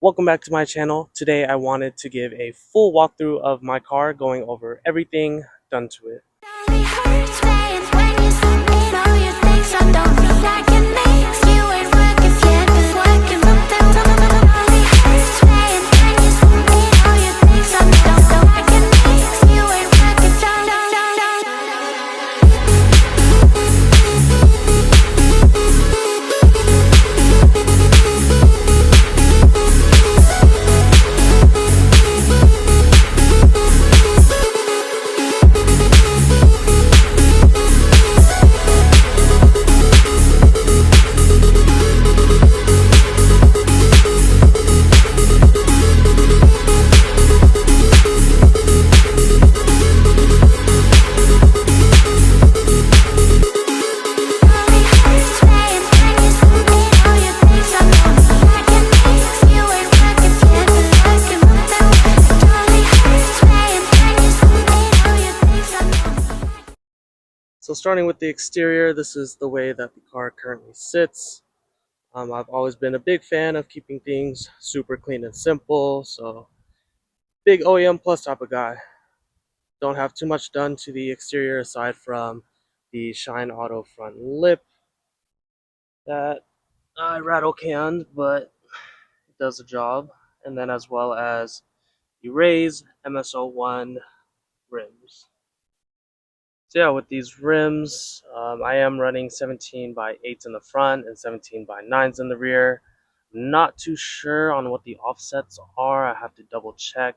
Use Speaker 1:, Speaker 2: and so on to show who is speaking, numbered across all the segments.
Speaker 1: Welcome back to my channel. Today I wanted to give a full walkthrough of my car, going over everything done to it. So starting with the exterior, this is the way that the car currently sits. I've always been a big fan of keeping things super clean and simple, so big OEM plus type of guy. Don't have too much done to the exterior aside from the Shine Auto front lip that I rattle canned, but it does the job. And then as well as the Rays MSO1 rims. So yeah, with these rims, I am running 17 by 8s in the front and 17 by 9s in the rear. Not too sure on what the offsets are. I have to double check.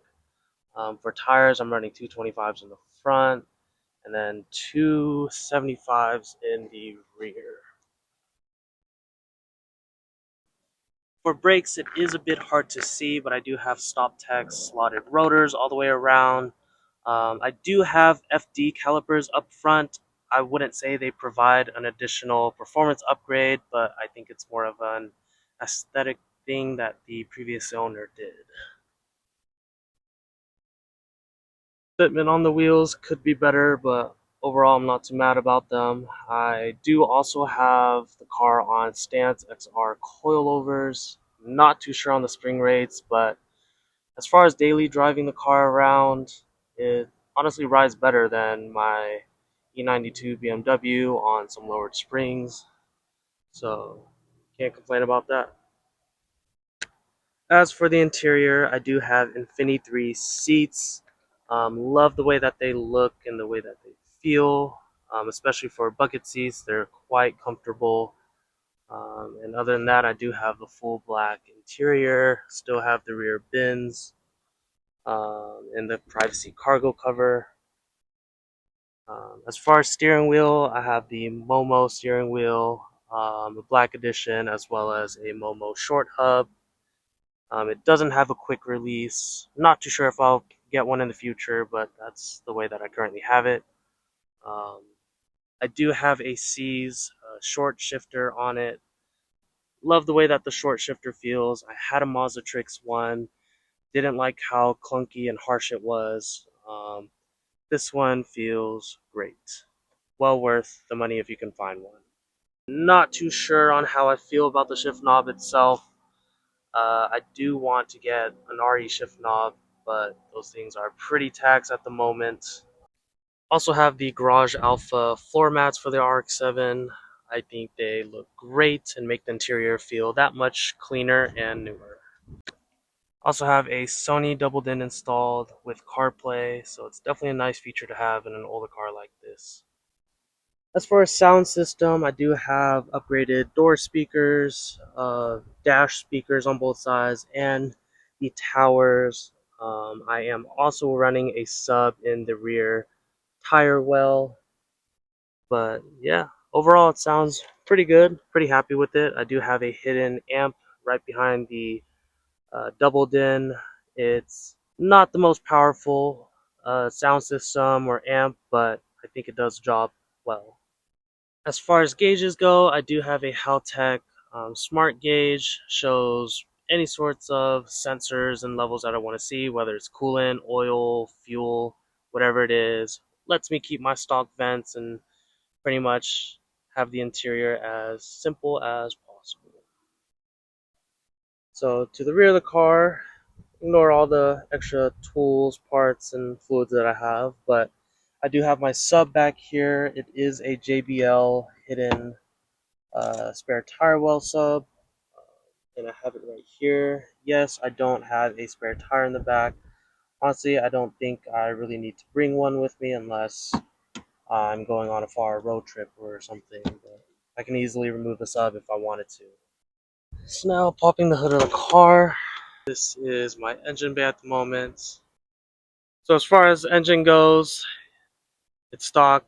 Speaker 1: For tires, I'm running 225s in the front and then 275s in the rear. For brakes, it is a bit hard to see, but I do have stop text slotted rotors all the way around. I do have FD calipers up front. I wouldn't say they provide an additional performance upgrade, but I think it's more of an aesthetic thing that the previous owner did. Fitment on the wheels could be better, but overall I'm not too mad about them. I do also have the car on Stance XR coilovers. Not too sure on the spring rates, but as far as daily driving the car around, it honestly rides better than my E92 BMW on some lowered springs, so can't complain about that. As for the interior, I do have Infinity 3 seats. Love the way that they look and the way that they feel, especially for bucket seats. They're quite comfortable. And other than that, I do have the full black interior, still have the rear bins, and the privacy cargo cover. As far as steering wheel, I have the Momo steering wheel, a black edition, as well as a Momo short hub. It doesn't have a quick release. Not too sure if I'll get one in the future, but that's the way that I currently have it. Um, I do have a C's short shifter on it. Love the way that the short shifter feels. I had a Mazda Trix one. Didn't like how clunky and harsh it was. This one feels great. Well worth the money if you can find one. Not too sure on how I feel about the shift knob itself. I do want to get an RE shift knob, but those things are pretty taxed at the moment. Also have the Garage Alpha floor mats for the Rx7. I think they look great and make the interior feel that much cleaner and newer. Also have a Sony double din installed with CarPlay, so it's definitely a nice feature to have in an older car like this. As far as sound system, I do have upgraded door speakers, dash speakers on both sides, and the towers. I am also running a sub in the rear tire well, but yeah, overall it sounds pretty good, pretty happy with it. I do have a hidden amp right behind the Doubled in. It's not the most powerful sound system or amp, but I think it does the job well. As far as gauges go, I do have a Haltech smart gauge. Shows any sorts of sensors and levels that I want to see, whether it's coolant, oil, fuel, whatever it is. Lets me keep my stock vents and pretty much have the interior as simple as possible. So to the rear of the car, ignore all the extra tools, parts, and fluids that I have, but I do have my sub back here. It is a JBL hidden spare tire well sub, and I have it right here. Yes, I don't have a spare tire in the back. Honestly, I don't think I really need to bring one with me unless I'm going on a far road trip or something, but I can easily remove the sub if I wanted to. So now, popping the hood of the car. This is my engine bay at the moment. So as far as engine goes, it's stock.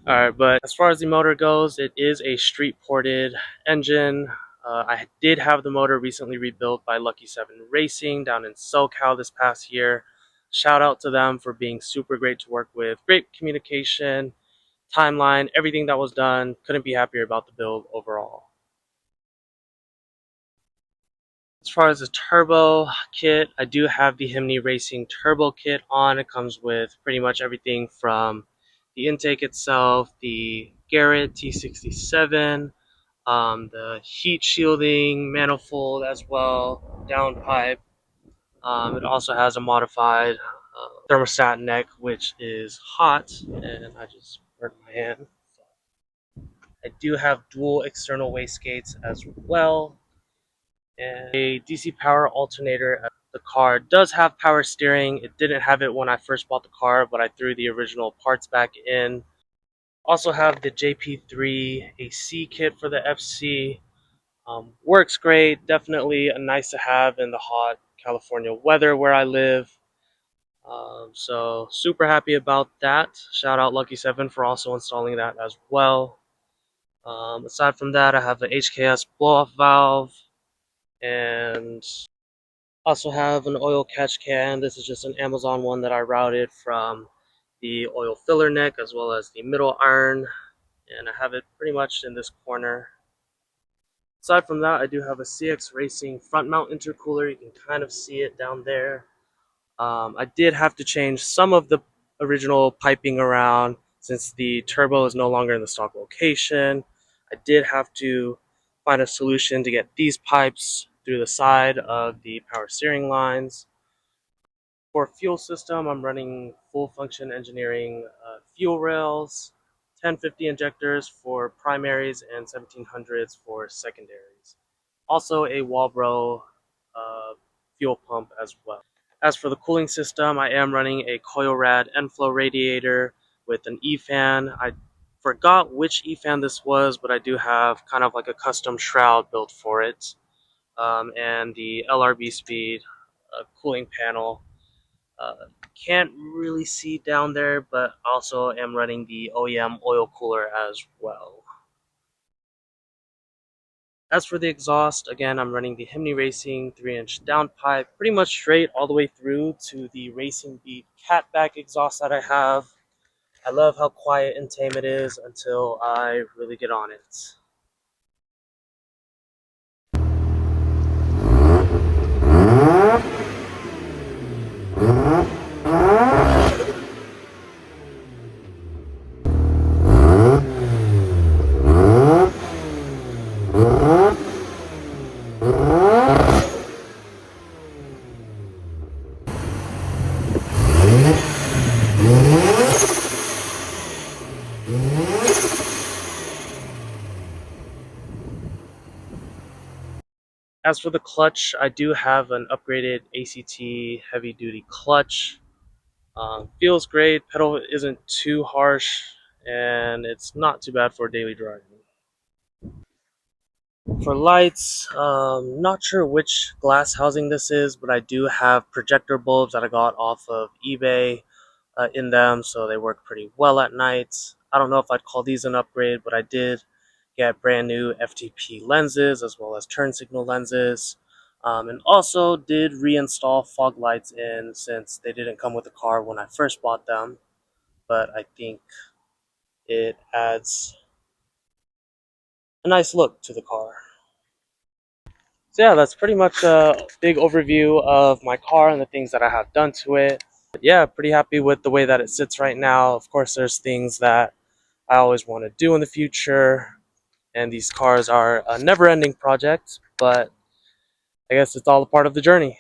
Speaker 1: Alright, but as far as the motor goes, it is a street-ported engine. I did have the motor recently rebuilt by Lucky7 Racing down in SoCal this past year. Shout out to them for being super great to work with. Great communication, timeline, everything that was done. Couldn't be happier about the build overall. As far as the turbo kit, I do have the Himny Racing turbo kit on. It comes with pretty much everything from the intake itself, the Garrett T67, the heat shielding manifold as well, downpipe. It also has a modified thermostat neck, which is hot, and I just burnt my hand. I do have dual external wastegates as well, and a DC power alternator. The car does have power steering. It didn't have it when I first bought the car, but I threw the original parts back in. Also have the JP3 AC kit for the FC. Works great. Definitely a nice to have in the hot California weather where I live. So super happy about that. Shout out Lucky7 for also installing that as well. Aside from that, I have the HKS blow-off valve and also have an oil catch can. This is just an Amazon one that I routed from the oil filler neck as well as the middle iron, and I have it pretty much in this corner. Aside from that, I do have a CX Racing front mount intercooler. You can kind of see it down there. I did have to change some of the original piping around since the turbo is no longer in the stock location. I did have to find a solution to get these pipes through the side of the power steering lines. For fuel system, I'm running full function engineering fuel rails, 1050 injectors for primaries and 1700s for secondaries. Also a Walbro fuel pump as well. As for the cooling system, I am running a Coilrad Enflow radiator with an E-fan. I forgot which E-fan this was, but I do have kind of like a custom shroud built for it. And the LRB Speed cooling panel. Can't really see down there, but also am running the OEM oil cooler as well. As for the exhaust, again, I'm running the Himny Racing 3-inch downpipe, pretty much straight all the way through to the Racing Beat catback exhaust that I have. I love how quiet and tame it is until I really get on it. As for the clutch, I do have an upgraded ACT heavy duty clutch. Feels great, pedal isn't too harsh, and it's not too bad for daily driving. For lights, not sure which glass housing this is, but I do have projector bulbs that I got off of eBay in them, so they work pretty well at night. I don't know if I'd call these an upgrade, but I did get brand new FTP lenses as well as turn signal lenses. And also did reinstall fog lights in since they didn't come with the car when I first bought them, but I think it adds a nice look to the car. So yeah, that's pretty much a big overview of my car and the things that I have done to it. But yeah, pretty happy with the way that it sits right now. Of course, there's things that I always want to do in the future, and these cars are a never-ending project, but I guess it's all a part of the journey.